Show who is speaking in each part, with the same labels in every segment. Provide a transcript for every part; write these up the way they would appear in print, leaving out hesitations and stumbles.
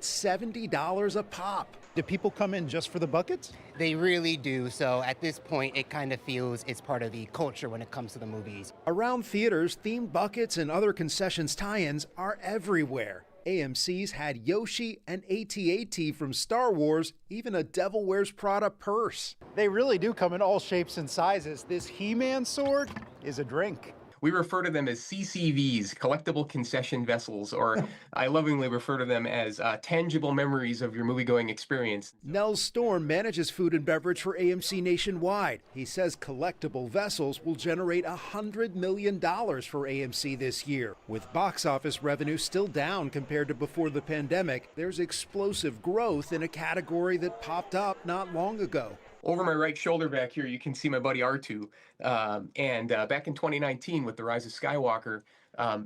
Speaker 1: $70 a pop. Do people come in just for the buckets?
Speaker 2: They really do. So at this point, it kind of feels it's part of the culture when it comes to the movies.
Speaker 1: Around theaters, themed buckets and other concessions tie-ins are everywhere. AMC's had Yoshi and AT-AT from Star Wars, even a Devil Wears Prada purse. They really do come in all shapes and sizes. This He-Man sword is a drink.
Speaker 3: We refer to them as CCVs, collectible concession vessels, or I lovingly refer to them as tangible memories of your movie-going experience.
Speaker 1: Nels Storm manages food and beverage for AMC nationwide. He says collectible vessels will generate $100 million for AMC this year. With box office revenue still down compared to before the pandemic, there's explosive growth in a category that popped up not long ago.
Speaker 3: Over my right shoulder back here, you can see my buddy R2. Back in 2019 with The Rise of Skywalker,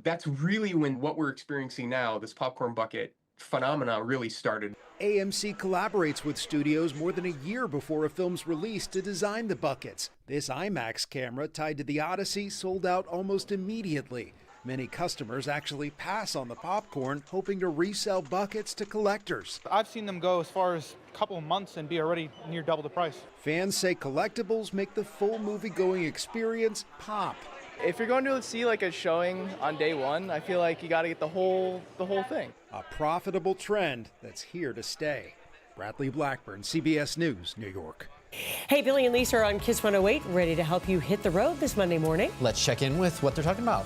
Speaker 3: that's really when what we're experiencing now, this popcorn bucket phenomena, really started.
Speaker 1: AMC collaborates with studios more than a year before a film's release to design the buckets. This IMAX camera tied to the Odyssey sold out almost immediately. Many customers actually pass on the popcorn, hoping to resell buckets to collectors.
Speaker 4: I've seen them go as far as a couple of months and be already near double the price.
Speaker 1: Fans say collectibles make the full movie-going experience pop.
Speaker 5: If you're going to see like a showing on day one, I feel like you got to get the whole thing.
Speaker 1: A profitable trend that's here to stay. Bradley Blackburn, CBS News, New York.
Speaker 6: Hey, Billy and Lisa are on Kiss 108, ready to help you hit the road this Monday morning.
Speaker 7: Let's check in with what they're talking about.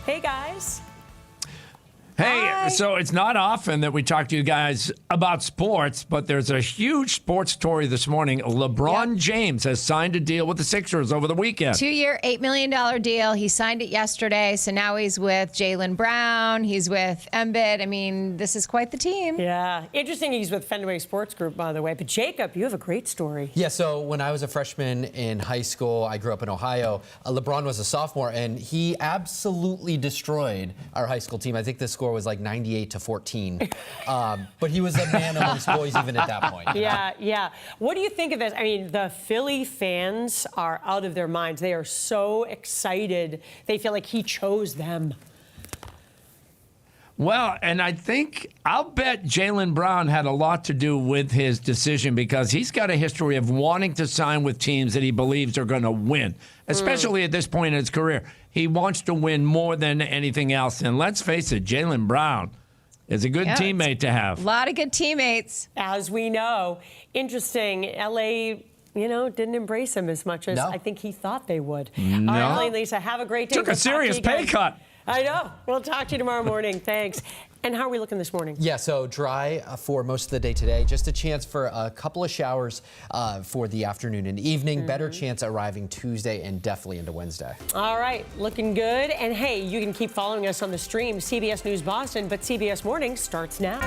Speaker 6: Hey, guys.
Speaker 8: Hey,
Speaker 6: Hi.
Speaker 8: So it's not often that we talk to you guys about sports, but there's a huge sports story this morning. LeBron James has signed a deal with the Sixers over the weekend.
Speaker 9: 2-year, $8 million deal. He signed it yesterday, so now he's with Jaylen Brown. He's with Embiid. I mean, this is quite the team.
Speaker 6: Yeah. Interesting he's with Fenway Sports Group, by the way. But, Jacob, you have a great story.
Speaker 7: Yeah, so when I was a freshman in high school, I grew up in Ohio. LeBron was a sophomore, and he absolutely destroyed our high school team. I think the score was like 98-14. But he was a man amongst boys even at that point.
Speaker 6: Yeah. What do you think of this? I mean, the Philly fans are out of their minds. They are so excited. They feel like he chose them.
Speaker 8: Well, and I'll bet Jaylen Brown had a lot to do with his decision because he's got a history of wanting to sign with teams that he believes are going to win, especially at this point in his career. He wants to win more than anything else. And let's face it, Jaylen Brown is a good teammate to have.
Speaker 9: A lot of good teammates.
Speaker 6: As we know. Interesting. L.A., didn't embrace him as much as I think he thought they would.
Speaker 8: No.
Speaker 6: All right, Billy and Lisa, have a great day.
Speaker 8: Took a serious pay cut.
Speaker 6: I know. We'll talk to you tomorrow morning. Thanks. And how are we looking this morning?
Speaker 7: Yeah, so dry for most of the day today. Just a chance for a couple of showers for the afternoon and evening. Better chance arriving Tuesday and definitely into Wednesday.
Speaker 6: All right, looking good. And hey, you can keep following us on the stream, CBS News Boston, but CBS Morning starts now.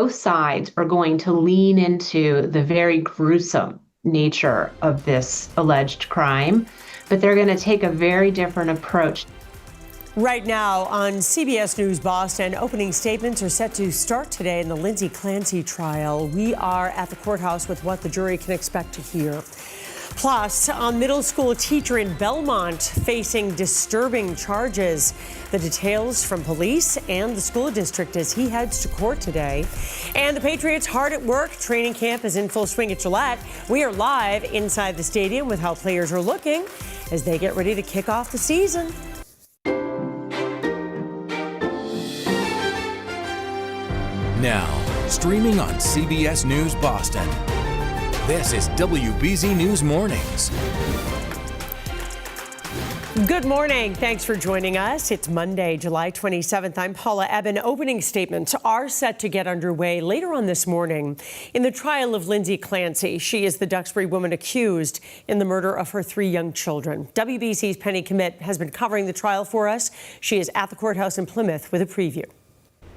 Speaker 10: both sides are going to lean into the very gruesome nature of this alleged crime, but they're going to take a very different approach.
Speaker 6: Right now on CBS News Boston, opening statements are set to start today in the Lindsay Clancy trial. We are at the courthouse with what the jury can expect to hear. Plus, a middle school teacher in Belmont facing disturbing charges. The details from police and the school district as he heads to court today. And the Patriots hard at work. Training camp is in full swing at Gillette. We are live inside the stadium with how players are looking as they get ready to kick off the season.
Speaker 11: Now, streaming on CBS News Boston. This is WBZ News Mornings.
Speaker 6: Good morning. Thanks for joining us. It's Monday, July 27th. I'm Paula Eben. Opening statements are set to get underway later on this morning in the trial of Lindsay Clancy. She is the Duxbury woman accused in the murder of her 3 young children. WBZ's Penny Commit has been covering the trial for us. She is at the courthouse in Plymouth with a preview.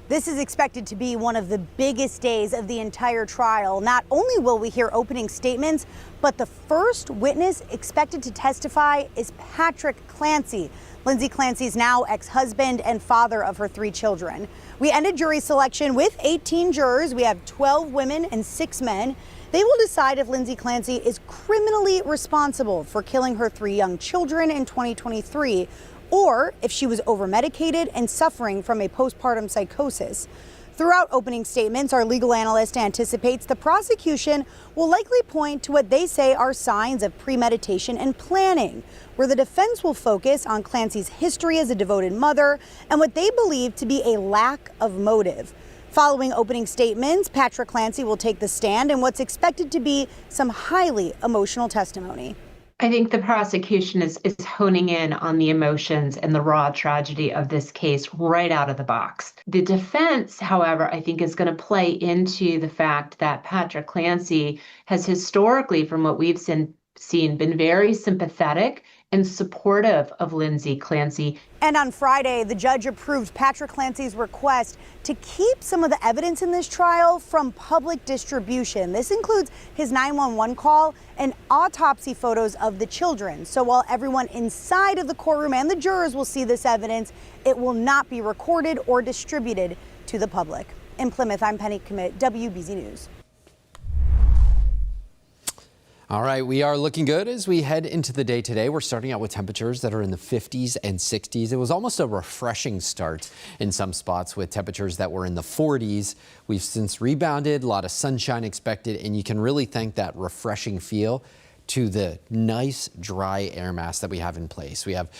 Speaker 12: This is expected to be one of the biggest days of the entire trial. Not only will we hear opening statements, but the first witness expected to testify is Patrick Clancy, Lindsay Clancy's now ex-husband and father of her 3 children. We ended jury selection with 18 jurors. We have 12 women and 6 men. They will decide if Lindsay Clancy is criminally responsible for killing her 3 young children in 2023, or if she was overmedicated and suffering from a postpartum psychosis. Throughout opening statements, our legal analyst anticipates the prosecution will likely point to what they say are signs of premeditation and planning, where the defense will focus on Clancy's history as a devoted mother and what they believe to be a lack of motive. Following opening statements, Patrick Clancy will take the stand in what's expected to be some highly emotional testimony.
Speaker 10: I think the prosecution is honing in on the emotions and the raw tragedy of this case right out of the box. The defense, however, I think is going to play into the fact that Patrick Clancy has historically, from what we've seen, been very sympathetic and supportive of Lindsay Clancy.
Speaker 12: And on Friday, the judge approved Patrick Clancy's request to keep some of the evidence in this trial from public distribution. This includes his 911 call and autopsy photos of the children. So while everyone inside of the courtroom and the jurors will see this evidence, it will not be recorded or distributed to the public. In Plymouth, I'm Penny Commit, WBZ News.
Speaker 7: All right, we are looking good as we head into the day today. We're starting out with temperatures that are in the 50s and 60s. It was almost a refreshing start in some spots with temperatures that were in the 40s. We've since rebounded, a lot of sunshine expected, and you can really thank that refreshing feel to the nice dry air mass that we have in place. We have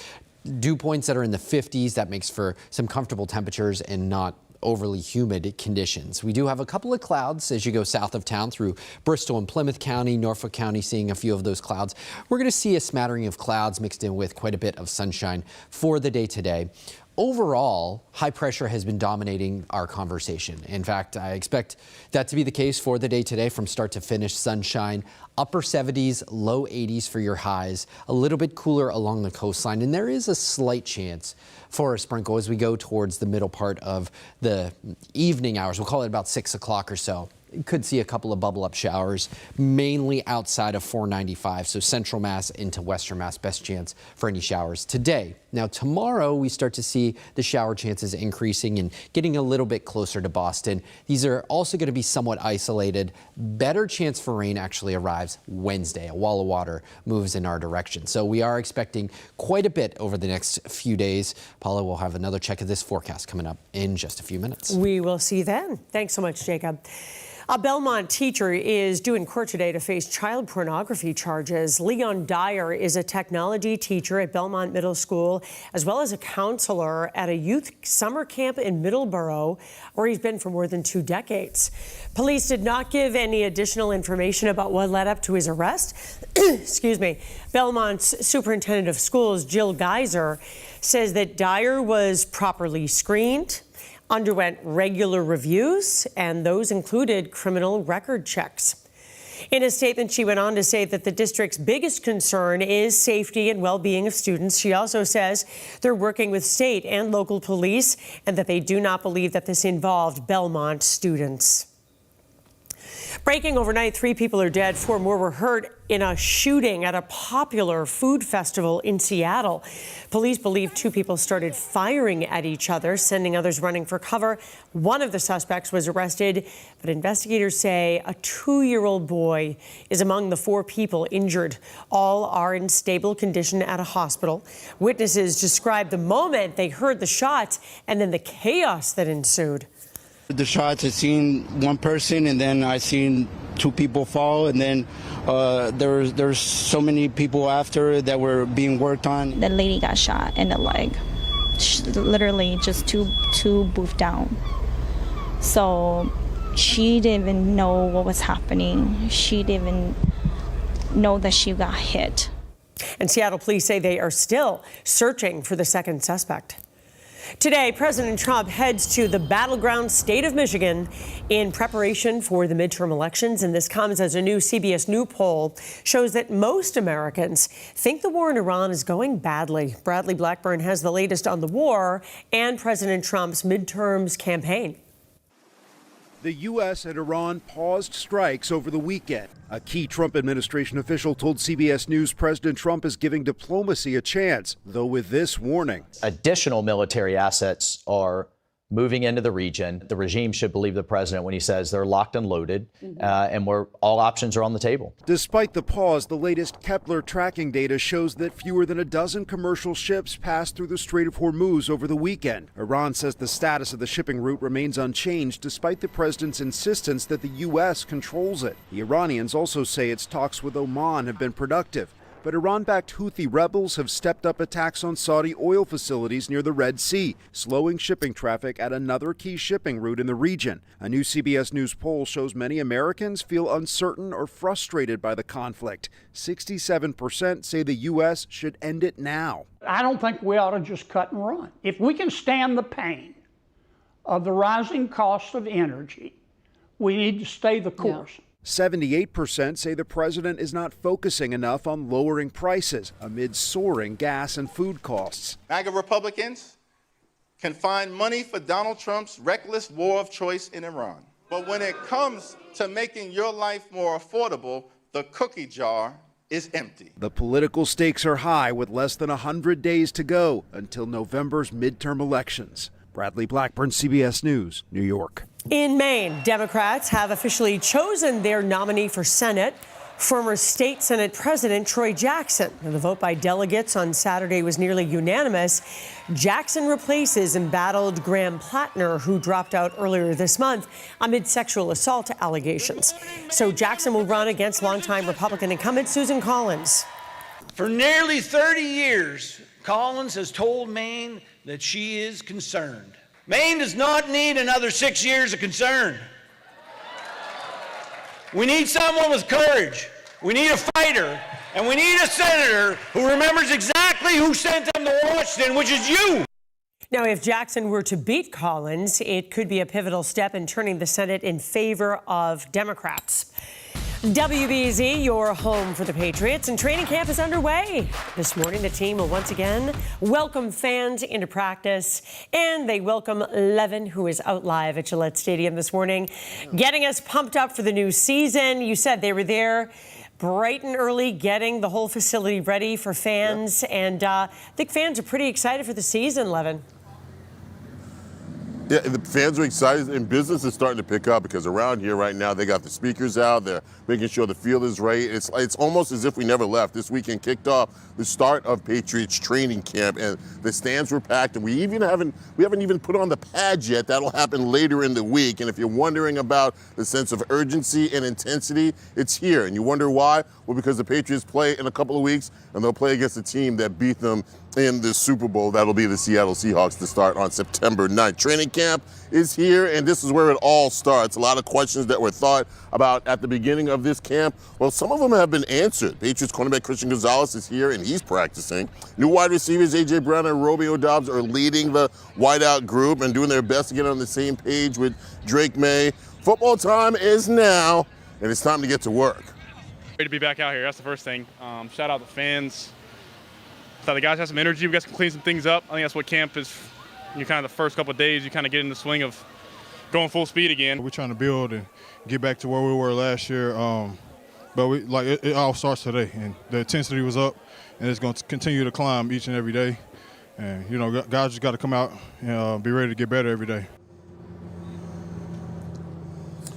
Speaker 7: dew points that are in the 50s. That makes for some comfortable temperatures and not overly humid conditions. We do have a couple of clouds as you go south of town through Bristol and Plymouth County, Norfolk County, seeing a few of those clouds. We're going to see a smattering of clouds mixed in with quite a bit of sunshine for the day today. Overall, high pressure has been dominating our conversation. In fact, I expect that to be the case for the day today from start to finish. Sunshine, upper 70s, low 80s for your highs, a little bit cooler along the coastline, and there is a slight chance for a sprinkle as we go towards the middle part of the evening hours. We'll call it about 6 o'clock or so. You could see a couple of bubble up showers, mainly outside of 495. So central Mass into western Mass, best chance for any showers today. Now tomorrow we start to see the shower chances increasing and getting a little bit closer to Boston. These are also going to be somewhat isolated. Better chance for rain actually arrives Wednesday. A wall of water moves in our direction. So we are expecting quite a bit over the next few days. Paula will have another check of this forecast coming up in just a few minutes.
Speaker 6: We will see then. Thanks so much, Jacob. A Belmont teacher is due in court today to face child pornography charges. Leon Dyer is a technology teacher at Belmont Middle School, as well as a counselor at a youth summer camp in Middleborough, where he's been for more than 2 decades. Police did not give any additional information about what led up to his arrest. Excuse me. Belmont's superintendent of schools, Jill Geiser, says that Dyer was properly screened, underwent regular reviews, and those included criminal record checks. In a statement, she went on to say that the district's biggest concern is safety and well-being of students. She also says they're working with state and local police and that they do not believe that this involved Belmont students. Breaking overnight, 3 people are dead, 4 more were hurt in a shooting at a popular food festival in Seattle. Police believe 2 people started firing at each other, sending others running for cover. One of the suspects was arrested, but investigators say a 2-year-old boy is among the 4 people injured. All are in stable condition at a hospital. Witnesses described the moment they heard the shots and then the chaos that ensued.
Speaker 13: The shots, I seen one person, and then I seen 2 people fall, and then there's so many people after that were being worked on.
Speaker 14: The lady got shot in the leg, literally just two booths down. So she didn't even know what was happening. She didn't even know that she got hit.
Speaker 6: And Seattle police say they are still searching for the second suspect. Today, President Trump heads to the battleground state of Michigan in preparation for the midterm elections. And this comes as a new CBS News poll shows that most Americans think the war in Iran is going badly. Bradley Blackburn has the latest on the war and President Trump's midterms campaign.
Speaker 1: The U.S. and Iran paused strikes over the weekend. A key Trump administration official told CBS News President Trump is giving diplomacy a chance, though with this warning.
Speaker 15: Additional military assets are moving into the region. The regime should believe the president when he says they're locked and loaded, and all options are on the table.
Speaker 1: Despite the pause, the latest Kepler tracking data shows that fewer than a dozen commercial ships passed through the Strait of Hormuz over the weekend. Iran says the status of the shipping route remains unchanged despite the president's insistence that the U.S. controls it. The Iranians also say its talks with Oman have been productive. But Iran-backed Houthi rebels have stepped up attacks on Saudi oil facilities near the Red Sea, slowing shipping traffic at another key shipping route in the region. A new CBS News poll shows many Americans feel uncertain or frustrated by the conflict. 67% say the U.S. should end it now.
Speaker 16: I don't think we ought to just cut and run. If we can stand the pain of the rising cost of energy, we need to stay the course.
Speaker 1: Yeah. 78% say the president is not focusing enough on lowering prices amid soaring gas and food costs.
Speaker 17: MAGA Republicans can find money for Donald Trump's reckless war of choice in Iran. But when it comes to making your life more affordable, the cookie jar is empty.
Speaker 1: The political stakes are high with less than 100 days to go until November's midterm elections. Bradley Blackburn, CBS News, New York.
Speaker 6: In Maine, Democrats have officially chosen their nominee for Senate, former state Senate President Troy Jackson. And the vote by delegates on Saturday was nearly unanimous. Jackson replaces embattled Graham Plattner, who dropped out earlier this month amid sexual assault allegations. So Jackson will run against longtime Republican incumbent Susan Collins.
Speaker 18: For nearly 30 years, Collins has told Maine that she is concerned. Maine does not need another 6 years of concern. We need someone with courage. We need a fighter. And we need a senator who remembers exactly who sent them to Washington, which is you.
Speaker 6: Now, if Jackson were to beat Collins, it could be a pivotal step in turning the Senate in favor of Democrats. WBZ, your home for the Patriots, and training camp is underway. This morning, the team will once again welcome fans into practice, and they welcome Levin, who is out live at Gillette Stadium this morning, getting us pumped up for the new season. You said they were there bright and early, getting the whole facility ready for fans, and I think fans are pretty excited for the season, Levin.
Speaker 19: Yeah, the fans are excited, and business is starting to pick up because around here right now, they got the speakers out. They're making sure the field is right. It's almost as if we never left. This weekend kicked off the start of Patriots training camp, and the stands were packed. And we haven't even put on the pads yet. That'll happen later in the week. And if you're wondering about the sense of urgency and intensity, it's here. And you wonder why? Well, because the Patriots play in a couple of weeks, and they'll play against a team that beat them in the Super Bowl. That'll be the Seattle Seahawks to start on September 9th. Training camp is here, and this is where it all starts. A lot of questions that were thought about at the beginning of this camp, well, some of them have been answered. Patriots cornerback Christian Gonzalez is here, and he's practicing. New wide receivers A.J. Brown and Romeo Doubs are leading the wideout group and doing their best to get on the same page with Drake May. Football time is now, and it's time to get to work.
Speaker 20: Great to be back out here. That's the first thing. Shout out the fans. Thought the guys have some energy. We guys can clean some things up. I think that's what camp is. You kind of the first couple of days, you kind of get in the swing of going full speed again.
Speaker 21: We're trying to build and get back to where we were last year. But it all starts today, and the intensity was up, and it's going to continue to climb each and every day. And, guys just got to come out and be ready to get better every day.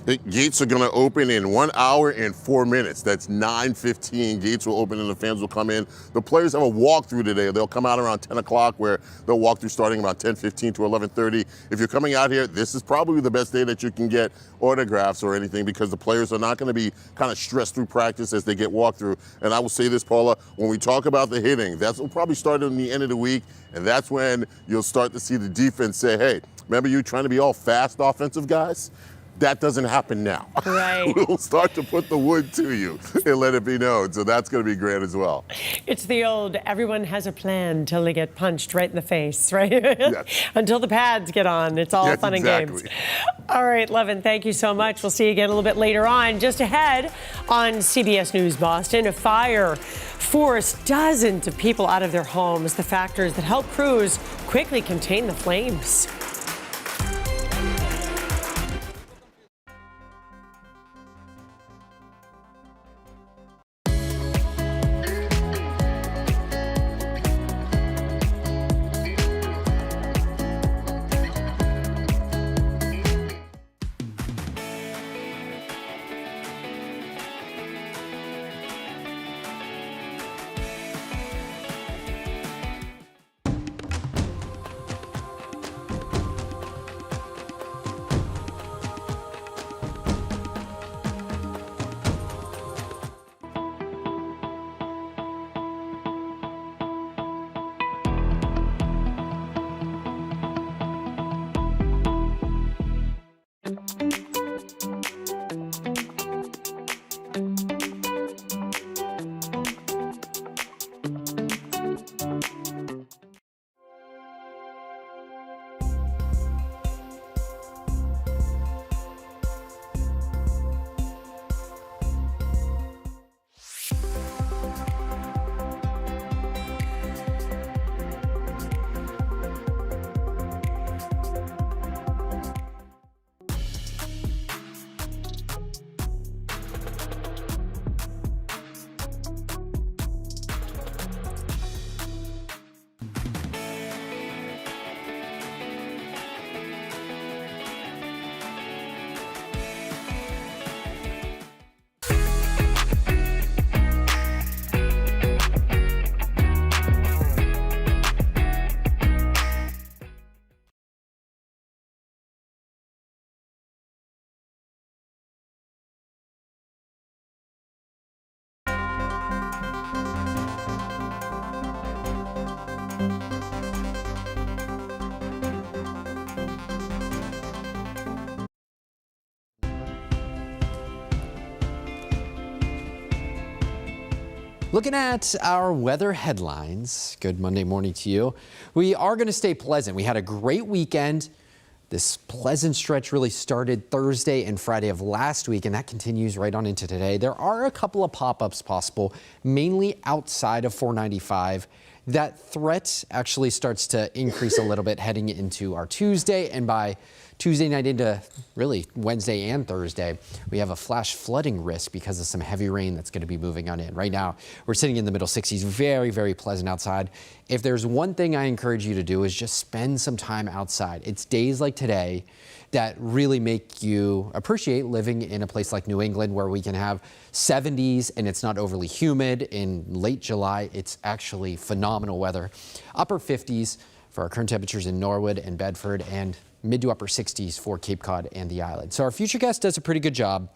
Speaker 19: The gates are going to open in 1 hour and 4 minutes. That's 9:15. Gates will open and the fans will come in. The players have a walkthrough today. They'll come out around 10 o'clock where they'll walk through starting about 10:15 to 11:30. If you're coming out here, this is probably the best day that you can get autographs or anything because the players are not going to be kind of stressed through practice as they get walkthrough. And I will say this, Paula, when we talk about the hitting, that's will probably start in the end of the week. And that's when you'll start to see the defense say, hey, remember you trying to be all fast offensive guys? That doesn't happen now.
Speaker 6: Right.
Speaker 19: We'll start to put the wood to you and let it be known. So that's going to be great as well.
Speaker 6: It's the old, everyone has a plan till they get punched right in the face, right?
Speaker 19: Yes.
Speaker 6: Until the pads get on. It's all fun and games. All right, Levin, thank you so much. We'll see you again a little bit later on. Just ahead on CBS News Boston, a fire forced dozens of people out of their homes. The factors that help crews quickly contain the flames.
Speaker 7: Looking at our weather headlines, good Monday morning to you. We are going to stay pleasant. We had a great weekend. This pleasant stretch really started Thursday and Friday of last week, and that continues right on into today. There are a couple of pop-ups possible, mainly outside of 495. That threat actually starts to increase a little bit heading into our Tuesday, and by Tuesday night into really Wednesday and Thursday, we have a flash flooding risk because of some heavy rain that's going to be moving on in. Right now, we're sitting in the middle 60s, very, very pleasant outside. If there's one thing I encourage you to do is just spend some time outside. It's days like today that really make you appreciate living in a place like New England where we can have 70s and it's not overly humid. In late July, it's actually phenomenal weather. Upper 50s for our current temperatures in Norwood and Bedford, and mid to upper 60s for Cape Cod and the island. So our future guest does a pretty good job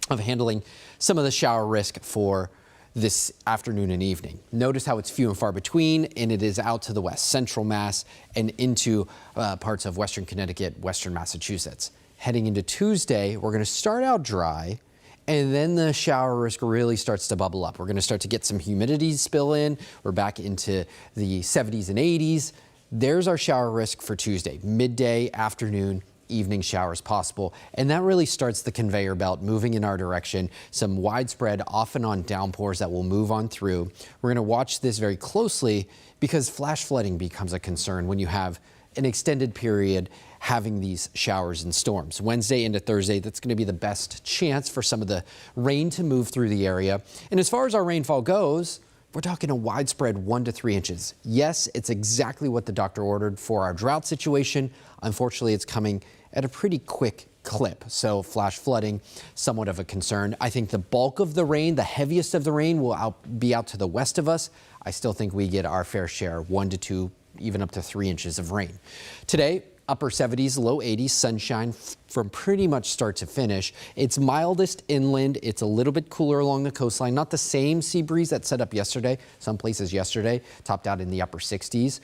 Speaker 7: of handling some of the shower risk for this afternoon and evening. Notice how it's few and far between, and it is out to the west, central Mass, and into parts of western Connecticut, western Massachusetts. Heading into Tuesday, we're going to start out dry, and then the shower risk really starts to bubble up. We're going to start to get some humidity spill in. We're back into the 70s and 80s. There's our shower risk for Tuesday, midday, afternoon, evening showers possible. And that really starts the conveyor belt moving in our direction. Some widespread off and on downpours that will move on through. We're going to watch this very closely because flash flooding becomes a concern when you have an extended period having these showers and storms. Wednesday into Thursday, that's going to be the best chance for some of the rain to move through the area. And as far as our rainfall goes, we're talking a widespread 1 to 3 inches. Yes, it's exactly what the doctor ordered for our drought situation. Unfortunately, it's coming at a pretty quick clip. So flash flooding, somewhat of a concern. I think the bulk of the rain, the heaviest of the rain, will be out to the west of us. I still think we get our fair share, 1 to 2, even up to 3 inches of rain. Today, upper 70s, low 80s, sunshine from pretty much start to finish. It's mildest inland. It's a little bit cooler along the coastline. Not the same sea breeze that set up yesterday. Some places yesterday topped out in the upper 60s.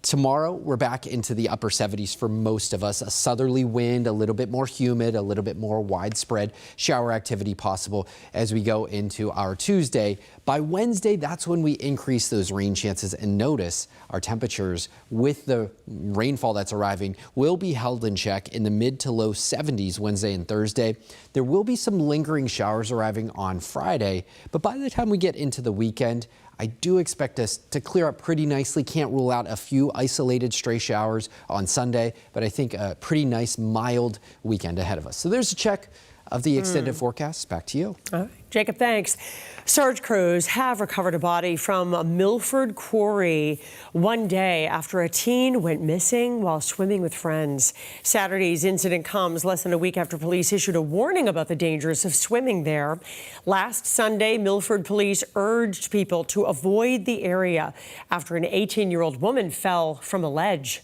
Speaker 7: Tomorrow, we're back into the upper 70s for most of us. A southerly wind, a little bit more humid, a little bit more widespread shower activity possible as we go into our Tuesday. By Wednesday, that's when we increase those rain chances, and notice our temperatures with the rainfall that's arriving will be held in check in the mid to low 70s Wednesday and Thursday. There will be some lingering showers arriving on Friday, but by the time we get into the weekend, I do expect us to clear up pretty nicely. Can't rule out a few isolated stray showers on Sunday, but I think a pretty nice mild weekend ahead of us. So there's a check of the extended forecast. Back to you.
Speaker 6: All right. Jacob, thanks. Search crews have recovered a body from a Milford quarry 1 day after a teen went missing while swimming with friends. Saturday's incident comes less than a week after police issued a warning about the dangers of swimming there. Last Sunday, Milford police urged people to avoid the area after an 18-year-old woman fell from a ledge.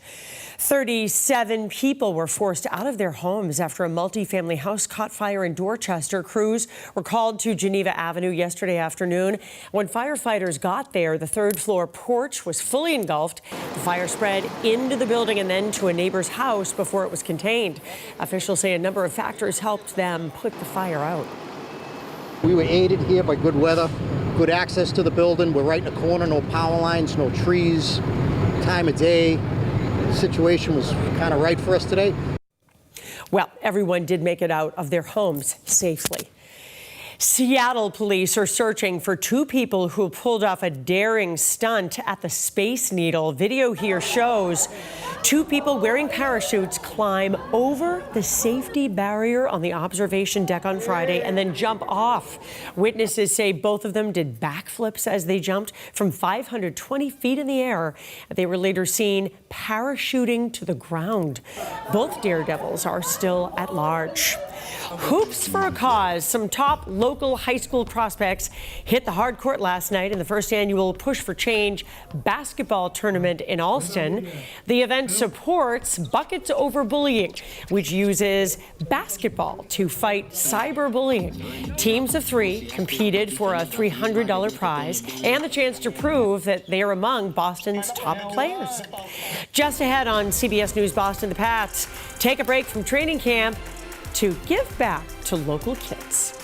Speaker 6: 37 people were forced out of their homes after a multifamily house caught fire in Dorchester. Crews were called to Geneva Avenue yesterday afternoon. When firefighters got there, the third-floor porch was fully engulfed. The fire spread into the building and then to a neighbor's house before it was contained. Officials say a number of factors helped them put the fire out.
Speaker 2: We were aided here by good weather, good access to the building. We're right in the corner, no power lines, no trees, time of day. The situation was kind of right for us today.
Speaker 6: Well, everyone did make it out of their homes safely. Seattle police are searching for 2 people who pulled off a daring stunt at the Space Needle. Video here shows 2 people wearing parachutes climb over the safety barrier on the observation deck on Friday and then jump off. Witnesses say both of them did backflips as they jumped from 520 feet in the air. They were later seen parachuting to the ground. Both daredevils are still at large. Hoops for a cause. Some top local high school prospects hit the hard court last night in the first annual Push for Change basketball tournament in Alston. The event supports Buckets Over Bullying, which uses basketball to fight cyberbullying. Teams of 3 competed for a $300 prize and the chance to prove that they are among Boston's top players. Just ahead on CBS News Boston, the Pats take a break from training camp to give back to local kids.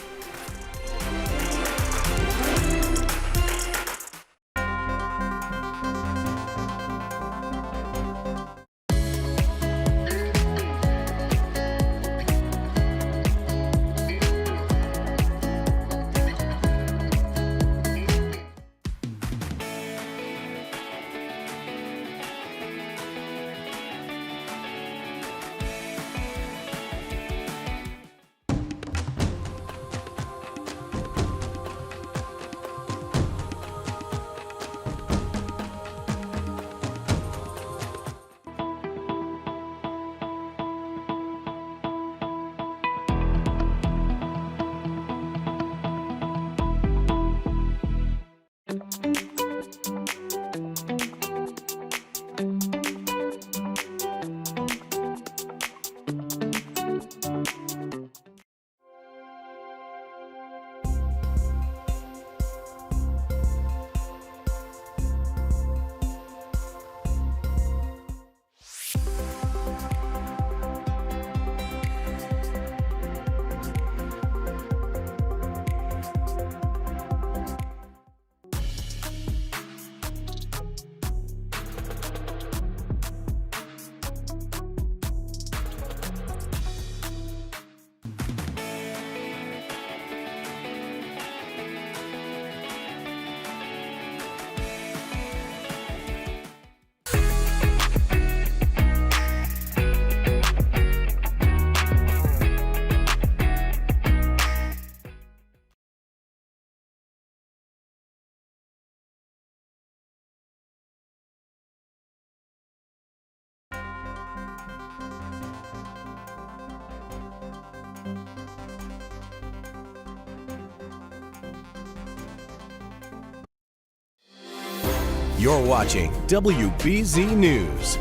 Speaker 11: You're watching WBZ News.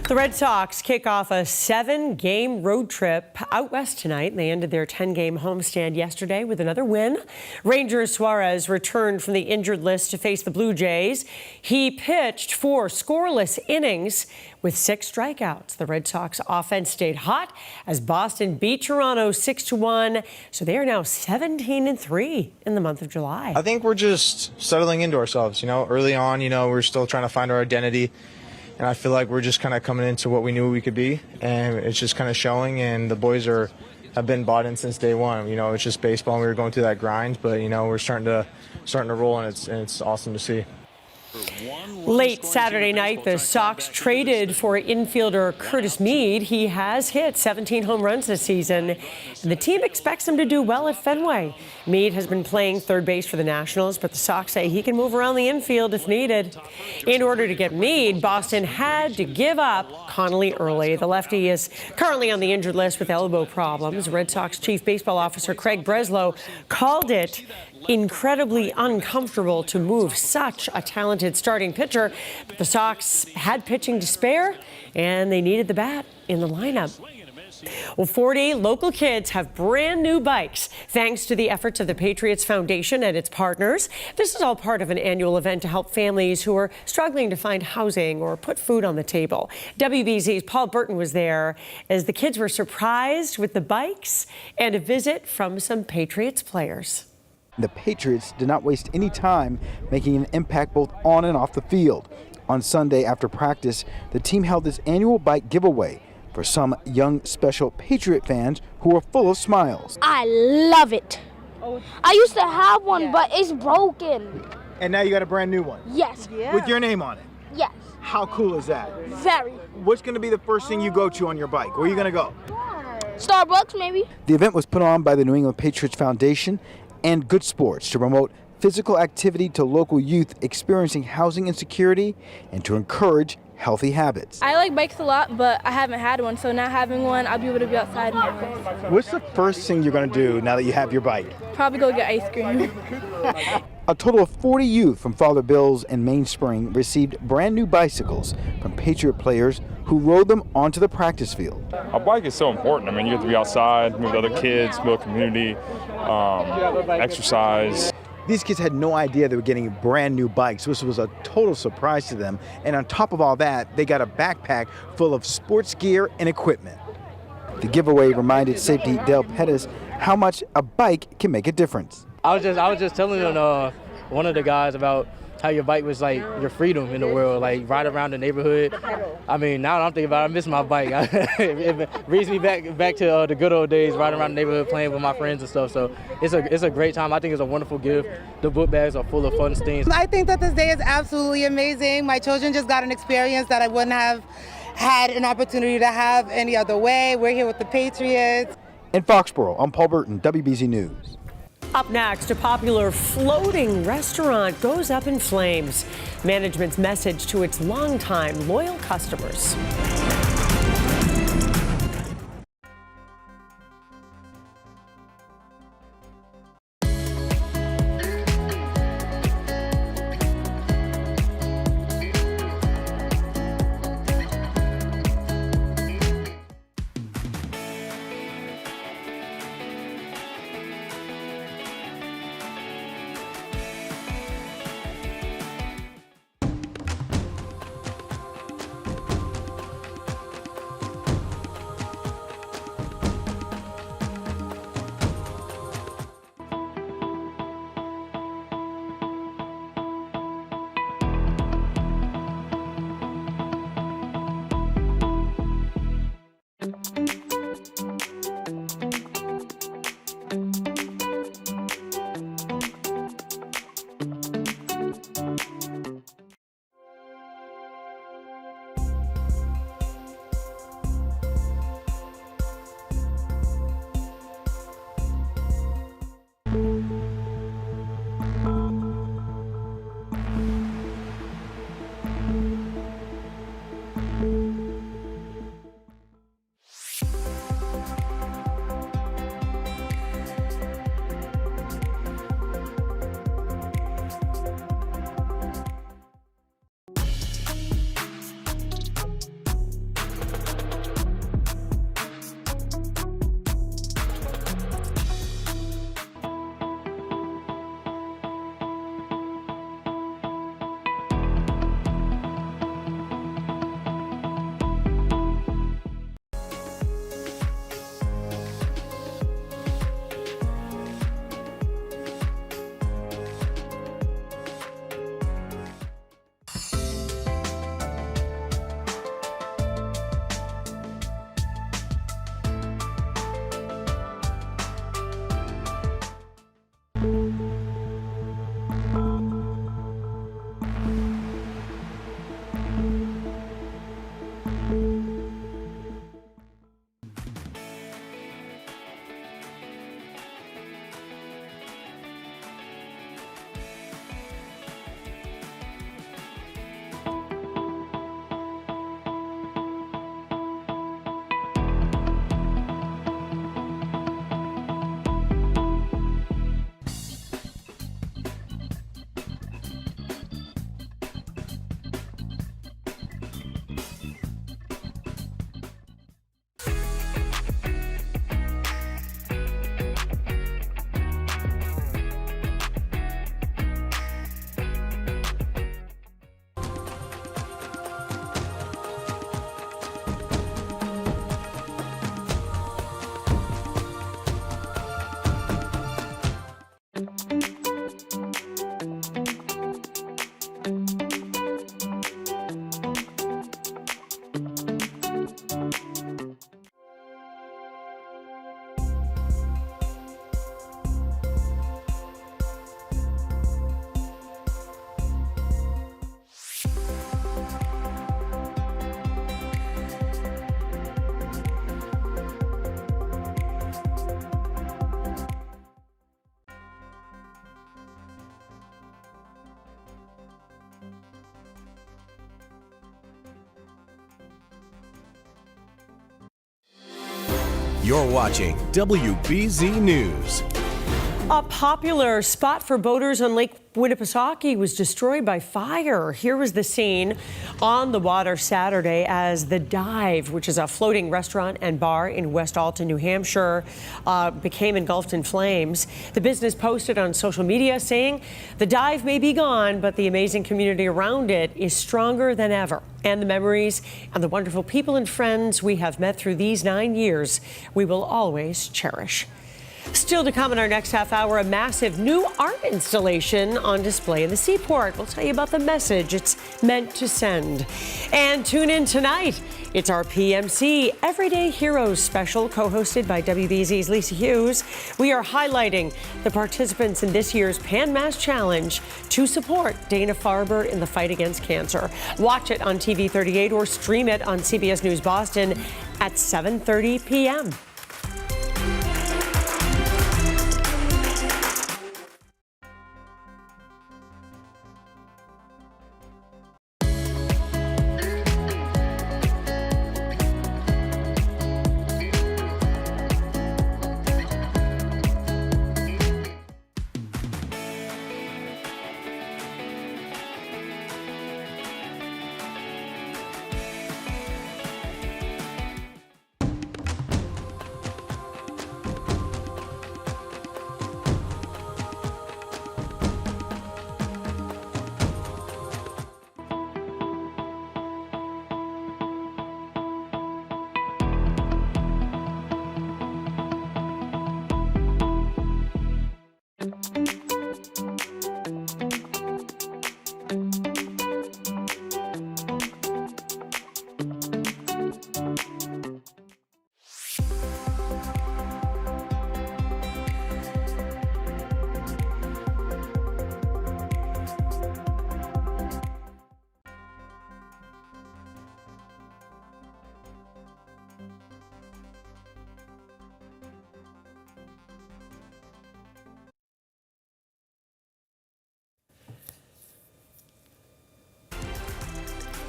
Speaker 6: The Red Sox kick off a 7-game road trip out west tonight. They ended their 10-game homestand yesterday with another win. Ranger Suarez returned from the injured list to face the Blue Jays. He pitched 4 scoreless innings with 6 strikeouts. The Red Sox offense stayed hot as Boston beat Toronto 6-1. So they are now 17-3 in the month of July.
Speaker 3: I think we're just settling into ourselves. Early on, we're still trying to find our identity. And I feel like we're just kind of coming into what we knew we could be, and it's just kind of showing. And the boys have been bought in since day one. It's just baseball, and we were going through that grind, but we're starting to roll, and it's awesome to see.
Speaker 6: Late Saturday night, the Sox traded for infielder Curtis Mead. He has hit 17 home runs this season, and the team expects him to do well at Fenway. Mead has been playing third base for the Nationals, but the Sox say he can move around the infield if needed. In order to get Mead, Boston had to give up Connolly early. The lefty is currently on the injured list with elbow problems. Red Sox Chief Baseball Officer Craig Breslow called it incredibly uncomfortable to move such a talented starting pitcher. But the Sox had pitching to spare, and they needed the bat in the lineup. Well, 40 local kids have brand new bikes thanks to the efforts of the Patriots Foundation and its partners. This is all part of an annual event to help families who are struggling to find housing or put food on the table. WBZ's Paul Burton was there as the kids were surprised with the bikes and a visit from some Patriots players.
Speaker 22: The Patriots did not waste any time making an impact both on and off the field. On Sunday after practice, the team held its annual bike giveaway for some young special Patriot fans who were full of smiles.
Speaker 23: I love it. I used to have one, but it's broken.
Speaker 22: And now you got a brand new one?
Speaker 23: Yes.
Speaker 22: With your name on it?
Speaker 23: Yes.
Speaker 22: How cool is that?
Speaker 23: Very.
Speaker 22: What's going to be the first thing you go to on your bike? Where are you going to go?
Speaker 23: Starbucks, maybe.
Speaker 22: The event was put on by the New England Patriots Foundation and Good Sports to promote physical activity to local youth experiencing housing insecurity and to encourage healthy habits.
Speaker 23: I like bikes a lot, but I haven't had one, so now having one, I'll be able to be outside more.
Speaker 22: What's the first thing you're going to do now that you have your bike?
Speaker 23: Probably go get ice cream.
Speaker 22: A total of 40 youth from Father Bill's and Mainspring received brand new bicycles from Patriot players who rode them onto the practice field.
Speaker 24: A bike is so important. I mean, you get to be outside, move with other kids, build community, exercise.
Speaker 22: These kids had no idea they were getting brand new bikes. This was a total surprise to them. And on top of all that, they got a backpack full of sports gear and equipment. The giveaway reminded safety Dale Pettis how much a bike can make a difference.
Speaker 25: I was just telling one of the guys about how your bike was like your freedom in the world, like ride around the neighborhood. I mean, now that I'm thinking about it, I miss my bike. It brings me back to the good old days, riding around the neighborhood, playing with my friends and stuff. So it's a great time. I think it's a wonderful gift. The book bags are full of fun things.
Speaker 26: I think that this day is absolutely amazing. My children just got an experience that I wouldn't have had an opportunity to have any other way. We're here with the Patriots.
Speaker 22: In Foxborough, I'm Paul Burton, WBZ News.
Speaker 6: Up next, a popular floating restaurant goes up in flames. Management's message to its longtime loyal customers.
Speaker 11: You're watching WBZ News.
Speaker 6: A popular spot for boaters on Lake Winnipesaukee was destroyed by fire. Here was the scene on the water Saturday as the Dive, which is a floating restaurant and bar in West Alton, New Hampshire, became engulfed in flames. The business posted on social media saying the Dive may be gone, but the amazing community around it is stronger than ever. And the memories and the wonderful people and friends we have met through these 9 years, we will always cherish. Still to come in our next half hour, a massive new art installation on display in the Seaport. We'll tell you about the message it's meant to send. And tune in tonight. It's our PMC Everyday Heroes special, co-hosted by WBZ's Lisa Hughes. We are highlighting the participants in this year's Pan Mass Challenge to support Dana-Farber in the fight against cancer. Watch it on TV 38 or stream it on CBS News Boston at 7:30 p.m.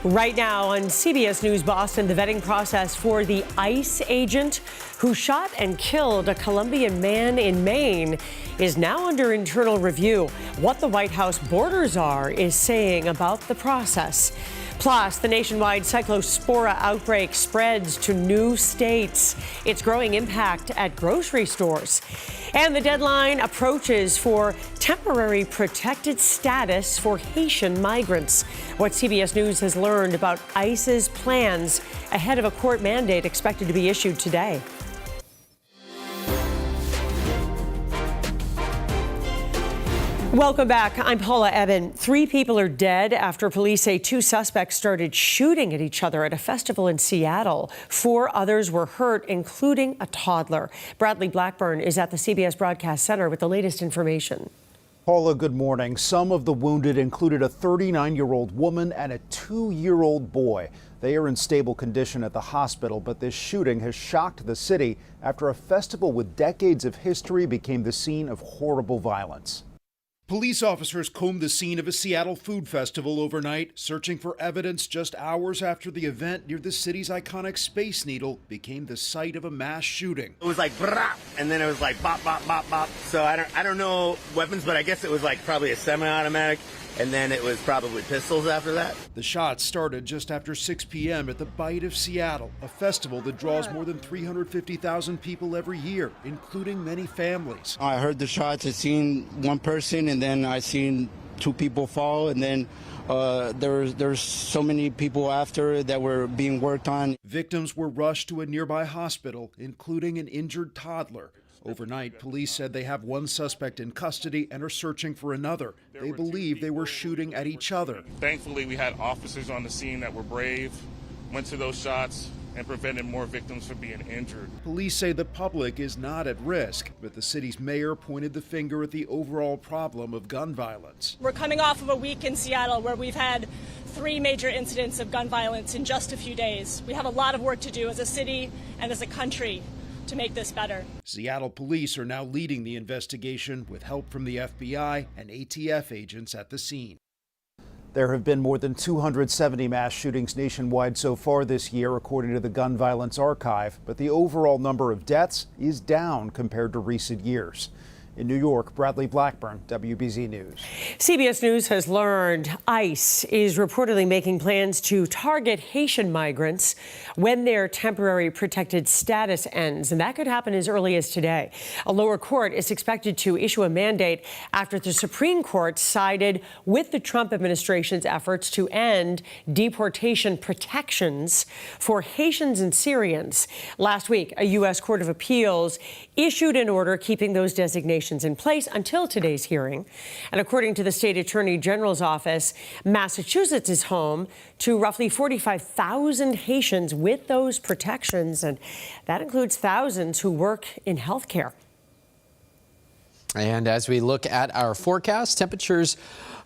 Speaker 6: Right now on CBS News Boston, the vetting process for the ICE agent who shot and killed a Colombian man in Maine is now under internal review. What the White House Borders Czar is saying about the process. Plus, the nationwide cyclospora outbreak spreads to new states. Its growing impact at grocery stores. And the deadline approaches for temporary protected status for Haitian migrants. What CBS News has learned about ICE's plans ahead of a court mandate expected to be issued today. Welcome back. I'm Paula Eben. 3 people are dead after police say 2 suspects started shooting at each other at a festival in Seattle. 4 others were hurt, including a toddler. Bradley Blackburn is at the CBS Broadcast Center with the latest information.
Speaker 1: Paula, good morning. Some of the wounded included a 39-year-old woman and a 2-year-old boy. They are in stable condition at the hospital, but this shooting has shocked the city after a festival with decades of history became the scene of horrible violence. Police officers combed the scene of a Seattle food festival overnight, searching for evidence just hours after the event near the city's iconic Space Needle became the site of a mass shooting.
Speaker 4: It was like brah, and then it was like bop, bop, bop, bop. So I don't know weapons, but I guess it was like probably a semi-automatic, and then it was probably pistols after that.
Speaker 1: The shots started just after 6 p.m. at the Bite of Seattle, a festival that draws more than 350,000 people every year, including many families.
Speaker 13: I heard the shots. I seen one person, and then I seen 2 people fall, and then there's so many people after that were being worked on.
Speaker 1: Victims were rushed to a nearby hospital, including an injured toddler. Overnight, police said they have 1 suspect in custody and are searching for another. They believe they were shooting at each other.
Speaker 24: Thankfully, we had officers on the scene that were brave, went to those shots, and prevented more victims from being injured.
Speaker 1: Police say the public is not at risk, but the city's mayor pointed the finger at the overall problem of gun violence.
Speaker 5: We're coming off of a week in Seattle where we've had 3 major incidents of gun violence in just a few days. We have a lot of work to do as a city and as a country to make this better.
Speaker 1: Seattle police are now leading the investigation with help from the FBI and ATF agents at the scene. There have been more than 270 mass shootings nationwide so far this year, according to the Gun Violence Archive, but the overall number of deaths is down compared to recent years. In New York, Bradley Blackburn, WBZ News.
Speaker 6: CBS News has learned ICE is reportedly making plans to target Haitian migrants when their temporary protected status ends, and that could happen as early as today. A lower court is expected to issue a mandate after the Supreme Court sided with the Trump administration's efforts to end deportation protections for Haitians and Syrians. Last week, a U.S. Court of Appeals issued an order keeping those designations in place until today's hearing. And according to the state attorney general's office, Massachusetts is home to roughly 45,000 Haitians with those protections, and that includes thousands who work in healthcare.
Speaker 7: And as we look at our forecast, temperatures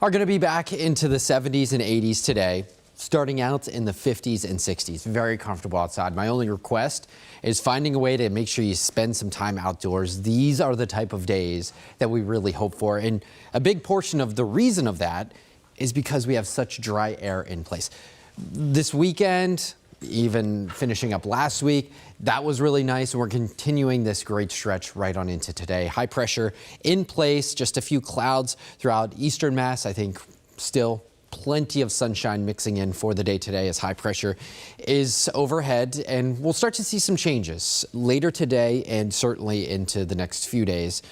Speaker 7: are going to be back into the 70s and 80s today, starting out in the 50s and 60s. Very comfortable outside. My only request is finding a way to make sure you spend some time outdoors. These are the type of days that we really hope for. And a big portion of the reason of that is because we have such dry air in place. This weekend, even finishing up last week, that was really nice. And we're continuing this great stretch right on into today. High pressure in place, just a few clouds throughout eastern Mass. I think still plenty of sunshine mixing in for the day today as high pressure is overhead, and we'll start to see some changes later today and certainly into the next few days.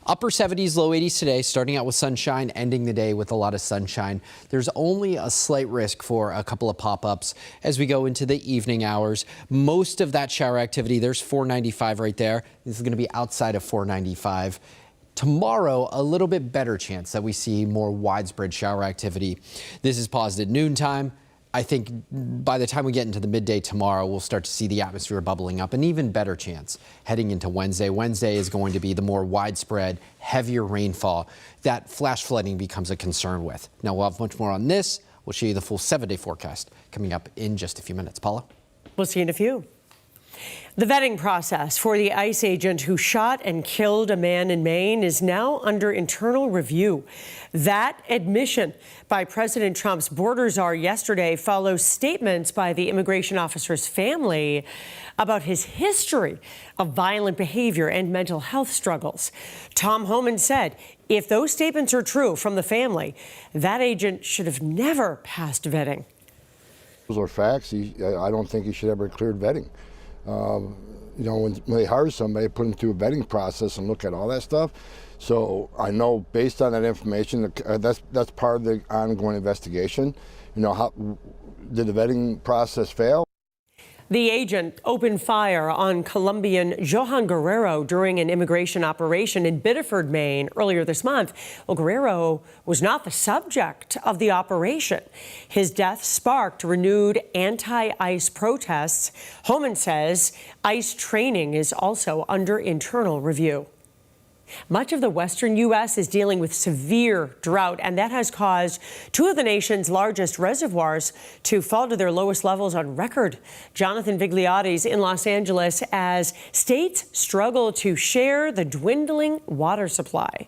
Speaker 7: Upper 70s, low 80s today, starting out with sunshine, ending the day with a lot of sunshine. There's only a slight risk for a couple of pop-ups as we go into the evening hours. Most of that shower activity, there's 495 right there. This is going to be outside of 495. Tomorrow, a little bit better chance that we see more widespread shower activity. This is paused at noontime. I think by the time we get into the midday tomorrow, we'll start to see the atmosphere bubbling up. An even better chance heading into Wednesday. Wednesday is going to be the more widespread, heavier rainfall that flash flooding becomes a concern with. Now, we'll have much more on this. We'll show you the full 7-day forecast coming up in just a few minutes. Paula?
Speaker 6: We'll see you in a few. The vetting process for the ICE agent who shot and killed a man in Maine is now under internal review. That admission by President Trump's border czar yesterday follows statements by the immigration officer's family about his history of violent behavior and mental health struggles. Tom Homan said if those statements are true from the family, that agent should have never passed vetting.
Speaker 8: Those are facts. I don't think he should ever have cleared vetting. You know, when they hire somebody, put them through a vetting process and look at all that stuff. So I know based on that information, that's part of the ongoing investigation. You know, how did the vetting process fail?
Speaker 6: The agent opened fire on Colombian Johan Guerrero during an immigration operation in Biddeford, Maine, earlier this month. Well, Guerrero was not the subject of the operation. His death sparked renewed anti-ICE protests. Homan says ICE training is also under internal review. Much of the western U.S. is dealing with severe drought, and that has caused two of the nation's largest reservoirs to fall to their lowest levels on record. Jonathan Vigliotti's in Los Angeles as states struggle to share the dwindling water supply.